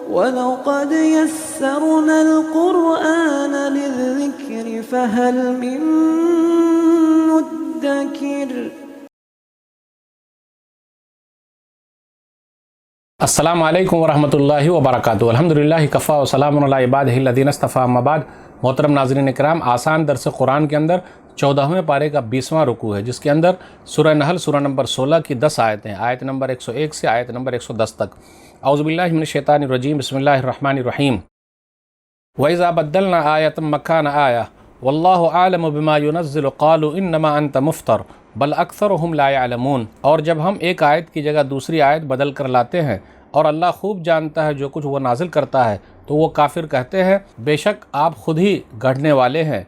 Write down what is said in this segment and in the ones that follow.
وَلَقَدْ يَسَّرْنَا الْقُرْآنَ لِلذِّكْرِ فَهَلْ مِن مُّدَّكِرٍ۔ السلام علیکم ورحمۃ اللہ وبرکاتہ۔ الحمدللہ کفا و سلام علی عبادہ الذین اصطفیٰ، اما بعد۔ محترم ناظرین کرام، آسان درس قرآن کے اندر 14ویں پارے کا 20واں رکوع ہے، جس کے اندر سورہ نحل سورہ نمبر 16 کی 10 آیتیں، آیت نمبر 101 سے آیت نمبر 110 تک۔ اعوذ باللہ من الشیطان الرجیم، بسم اللہ الرحمن الرحیم۔ وَإِذَا بَدَّلْنَا آیَةً مَّكَانَ آیَةٍ وَاللَّهُ أَعْلَمُ بِمَا يُنَزِّلُ قَالُوا إِنَّمَا أَنتَ مُفْتَرٍ بَلْ أَكْثَرُهُمْ لَا يَعْلَمُونَ۔ اور جب ہم ایک آیت کی جگہ دوسری آیت بدل کر لاتے ہیں اور اللہ خوب جانتا ہے جو کچھ وہ نازل کرتا ہے، تو وہ کافر کہتے ہیں بے شک آپ خود ہی گڑھنے والے ہیں،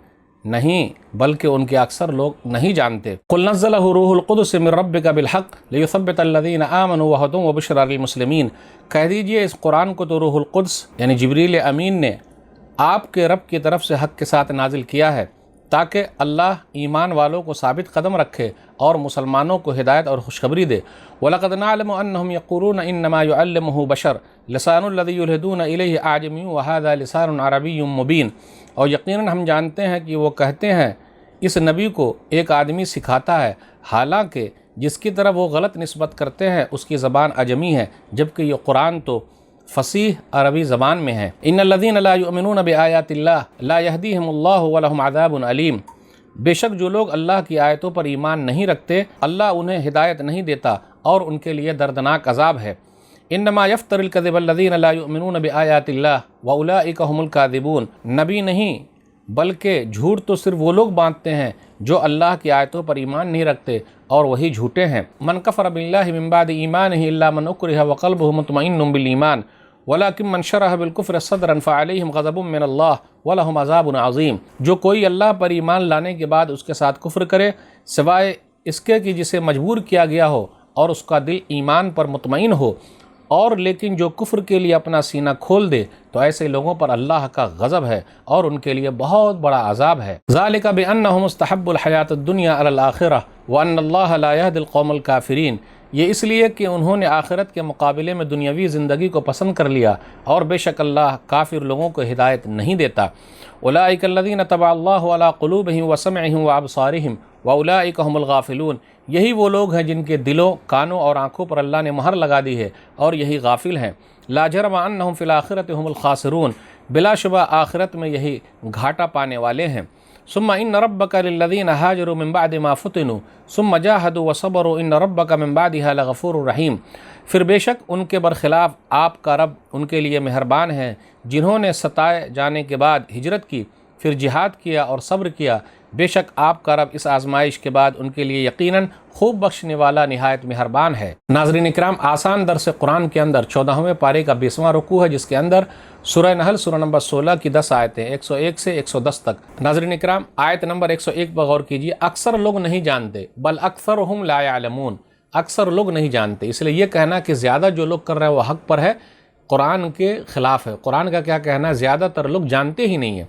نہیں بلکہ ان کے اکثر لوگ نہیں جانتے۔ قُلْ نَزَّلَهُ رُوحُ الْقُدُسِ مِن رَّبِّكَ بِالْحَقِّ لِيُثَبِّتَ الَّذِينَ آمَنُوا وَهُدًى وَبُشْرَىٰ لِلْمُسْلِمِينَ۔ کہہ دیجئے اس قرآن کو تو روح القدس یعنی جبریل امین نے آپ کے رب کی طرف سے حق کے ساتھ نازل کیا ہے، تاکہ اللہ ایمان والوں کو ثابت قدم رکھے اور مسلمانوں کو ہدایت اور خوشخبری دے۔ وَلَقَدْ نَعْلَمُ أَنَّهُمْ يَقُولُونَ إِنَّمَا يُعَلِّمُهُ بَشَرٌ لِسَانُ الَّذِي يُلْحِدُونَ إِلَيْهِ أَعْجَمِيٌّ وَهَٰذَا لِسَانٌ عَرَبِيٌّ مُّبِينٌ۔ اور یقیناً ہم جانتے ہیں کہ وہ کہتے ہیں اس نبی کو ایک آدمی سکھاتا ہے، حالانکہ جس کی طرف وہ غلط نسبت کرتے ہیں اس کی زبان عجمی ہے، جبکہ یہ قرآن تو فصیح عربی زبان میں ہے۔ ان الذین لا یؤمنون بآیات اللہ لا یہدیہم اللہ ولہم عذاب علیم۔ بے شک جو لوگ اللہ کی آیتوں پر ایمان نہیں رکھتے، اللہ انہیں ہدایت نہیں دیتا اور ان کے لیے دردناک عذاب ہے۔ انما یفتر الکذب الذین لا یؤمنون بآیات اللہ واولئک هم الکاذبون۔ نبی نہیں بلکہ جھوٹ تو صرف وہ لوگ باندھتے ہیں جو اللہ کی آیتوں پر ایمان نہیں رکھتے اور وہی جھوٹے ہیں۔ من کفر باللہ من بعد ایمانہ الا من اکرہ وقلبہ مطمئن بالایمان ولکن من شرح بالکفر صدرا فعلیہم غضب من اللہ ولہم عذاب عظیم۔ جو کوئی اللہ پر ایمان لانے کے بعد اس کے ساتھ کفر کرے سوائے اس کے کہ جسے مجبور کیا گیا ہو اور اس کا دل ایمان پر مطمئن ہو، اور لیکن جو کفر کے لیے اپنا سینہ کھول دے تو ایسے لوگوں پر اللہ کا غضب ہے اور ان کے لیے بہت بڑا عذاب ہے۔ ذالک بانہم استحبوا الحیاۃ الدنیا علی الآخرہ وان اللہ لا یہدی القوم الکافرین۔ یہ اس لیے کہ انہوں نے آخرت کے مقابلے میں دنیاوی زندگی کو پسند کر لیا، اور بے شک اللہ کافر لوگوں کو ہدایت نہیں دیتا۔ اولئک الذین طبع اللہ علی قلوبہم وسمعہم وابصارہم واولئک هم الغافلون۔ یہی وہ لوگ ہیں جن کے دلوں، کانوں اور آنکھوں پر اللہ نے مہر لگا دی ہے اور یہی غافل ہیں۔ لا جرم انہم فی الآخرۃ هم الخاسرون۔ بلا شبہ آخرت میں یہی گھاٹا پانے والے ہیں۔ ثم ان ربک للذین ہاجروا من بعد ما فتنوا ثم جاہدوا وصبروا ان ربک من بعدها لغفور رحیم۔ پھر بے شک ان کے برخلاف آپ کا رب ان کے لیے مہربان ہے جنہوں نے ستائے جانے کے بعد ہجرت کی، پھر جہاد کیا اور صبر کیا، بے شک آپ کا رب اس آزمائش کے بعد ان کے لیے یقیناً خوب بخشنے والا نہایت مہربان ہے۔ ناظرین اکرام، آسان درس قرآن کے اندر 14ویں پارے کا 20واں رکوع ہے، جس کے اندر سورہ نحل سورہ نمبر 16 کی 10 آیتیں 101 سے 110 تک۔ ناظرین اکرام، آیت نمبر 101 پر غور کیجیے۔ اکثر لوگ نہیں جانتے، بل اکثرہم لا یعلمون۔ اکثر لوگ نہیں جانتے، اس لیے یہ کہنا کہ زیادہ جو لوگ کر رہے ہیں وہ حق پر ہے قرآن کے خلاف ہے۔ قرآن کا کیا کہنا ہے؟ زیادہ تر لوگ جانتے ہی نہیں ہیں۔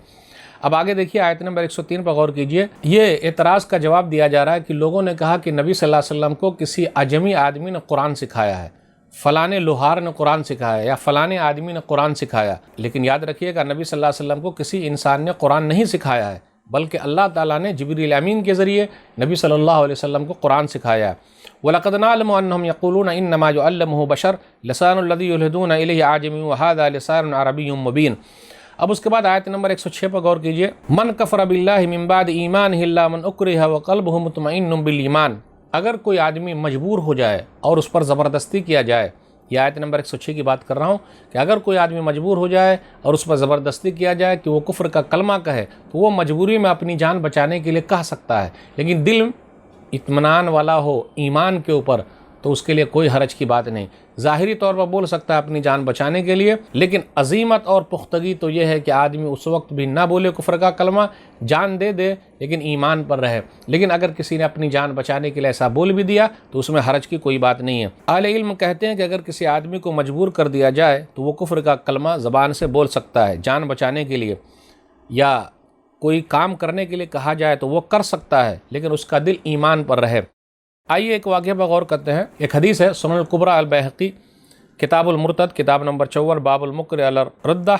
اب آگے دیکھیے آیت نمبر 103 پر غور کیجئے۔ یہ اعتراض کا جواب دیا جا رہا ہے کہ لوگوں نے کہا کہ نبی صلی اللہ علیہ وسلم کو کسی عجمی آدمی نے قرآن سکھایا ہے، فلاں لوہار نے قرآن سکھایا یا فلاں آدمی نے قرآن سکھایا۔ لیکن یاد رکھیے گا نبی صلی اللہ علیہ وسلم کو کسی انسان نے قرآن نہیں سکھایا ہے، بلکہ اللہ تعالیٰ نے جبریل امین کے ذریعے نبی صلی اللہ علیہ وسلم کو قرآن سکھایا ہے۔ وَلَقَدْ نَعْلَمُ أَنَّهُمْ يَقُولُونَ إِنَّمَا يُعَلِّمُهُ بَشَرٌ لِسَانُ الَّذِي يُلْحِدُونَ إِلَيْهِ أَعْجَمِيٌّ وَهَٰذَا لِسَانٌ عَرَبِيٌّ مُّبِينٌ۔ اب اس کے بعد آیت نمبر 106 پر غور کیجئے۔ من کفر باللہ من بعد ایمانہ الا من اکرہ وقلبہ مطمئن بالایمان۔ اگر کوئی آدمی مجبور ہو جائے اور اس پر زبردستی کیا جائے، یہ آیت نمبر 106 کی بات کر رہا ہوں کہ اگر کوئی آدمی مجبور ہو جائے اور اس پر زبردستی کیا جائے کہ وہ کفر کا کلمہ کہے، تو وہ مجبوری میں اپنی جان بچانے کے لیے کہہ سکتا ہے، لیکن دل اطمینان والا ہو ایمان کے اوپر تو اس کے لیے کوئی حرج کی بات نہیں۔ ظاہری طور پر بول سکتا ہے اپنی جان بچانے کے لیے، لیکن عظیمت اور پختگی تو یہ ہے کہ آدمی اس وقت بھی نہ بولے کفر کا کلمہ، جان دے دے لیکن ایمان پر رہے۔ لیکن اگر کسی نے اپنی جان بچانے کے لیے ایسا بول بھی دیا تو اس میں حرج کی کوئی بات نہیں ہے۔ اہل علم کہتے ہیں کہ اگر کسی آدمی کو مجبور کر دیا جائے تو وہ کفر کا کلمہ زبان سے بول سکتا ہے جان بچانے کے لیے، یا کوئی کام کرنے کے لیے کہا جائے تو وہ کر سکتا ہے، لیکن اس کا دل ایمان پر رہے۔ آئیے ایک واقعہ پر غور کرتے ہیں۔ ایک حدیث ہے سنن الکبریٰ البیہقی کتاب المرتد کتاب نمبر 54 باب المکر علی الردہ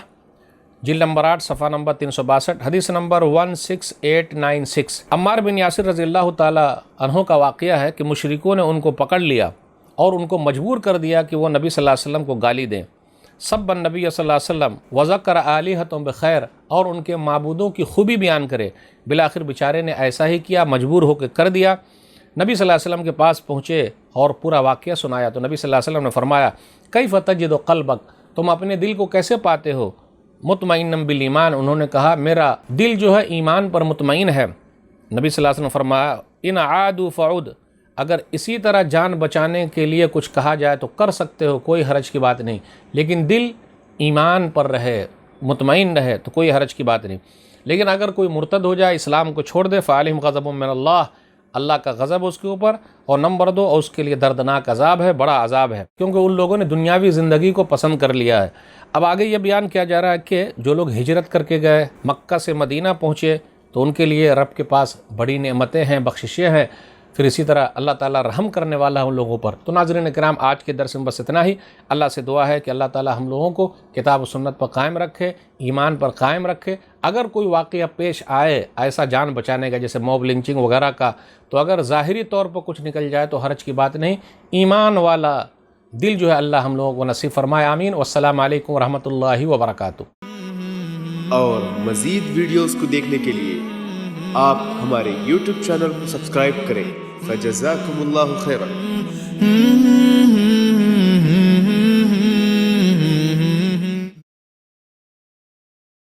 جلد نمبر 8 صفحہ نمبر 362 حدیث نمبر 16896۔ عمار بن یاسر رضی اللہ تعالی عنہ کا واقعہ ہے کہ مشرکوں نے ان کو پکڑ لیا اور ان کو مجبور کر دیا کہ وہ نبی صلی اللہ علیہ وسلم کو گالی دیں۔ سب النبی صلی اللہ علیہ وسلم وذکر آلہتہم بخیر، اور ان کے معبودوں کی خوبی بیان کرے۔ بالآخر بیچارے نے ایسا ہی کیا، مجبور ہو کے کر دیا۔ نبی صلی اللہ علیہ وسلم کے پاس پہنچے اور پورا واقعہ سنایا تو نبی صلی اللہ علیہ وسلم نے فرمایا کیف تجد قلبک، تم اپنے دل کو کیسے پاتے ہو؟ مطمئن بالایمان، انہوں نے کہا میرا دل جو ہے ایمان پر مطمئن ہے۔ نبی صلی اللہ علیہ وسلم نے فرمایا ان عادوا فعود، اگر اسی طرح جان بچانے کے لیے کچھ کہا جائے تو کر سکتے ہو، کوئی حرج کی بات نہیں، لیکن دل ایمان پر رہے، مطمئن رہے تو کوئی حرج کی بات نہیں۔ لیکن اگر کوئی مرتد ہو جائے، اسلام کو چھوڑ دے، فعلیہم غضب من اللہ، اللہ کا غضب اس کے اوپر، اور نمبر 2 اس کے لیے دردناک عذاب ہے، بڑا عذاب ہے، کیونکہ ان لوگوں نے دنیاوی زندگی کو پسند کر لیا ہے۔ اب آگے یہ بیان کیا جا رہا ہے کہ جو لوگ ہجرت کر کے گئے، مکہ سے مدینہ پہنچے، تو ان کے لیے رب کے پاس بڑی نعمتیں ہیں، بخششیں ہیں، پھر اسی طرح اللہ تعالیٰ رحم کرنے والا ہے ان لوگوں پر۔ تو ناظرین کرام، آج کے درس میں بس اتنا ہی۔ اللہ سے دعا ہے کہ اللہ تعالیٰ ہم لوگوں کو کتاب و سنت پر قائم رکھے، ایمان پر قائم رکھے۔ اگر کوئی واقعہ پیش آئے ایسا جان بچانے کا، جیسے موب لنچنگ وغیرہ کا، تو اگر ظاہری طور پر کچھ نکل جائے تو حرج کی بات نہیں، ایمان والا دل جو ہے اللہ ہم لوگوں کو نصیب فرمائے، آمین۔ والسلام علیکم ورحمۃ اللہ وبرکاتہ۔ اور مزید ویڈیوز کو دیکھنے کے لیے آپ ہمارے YouTube چینل کو سبسکرائب کریں۔ فجزاکم اللہ خیرا۔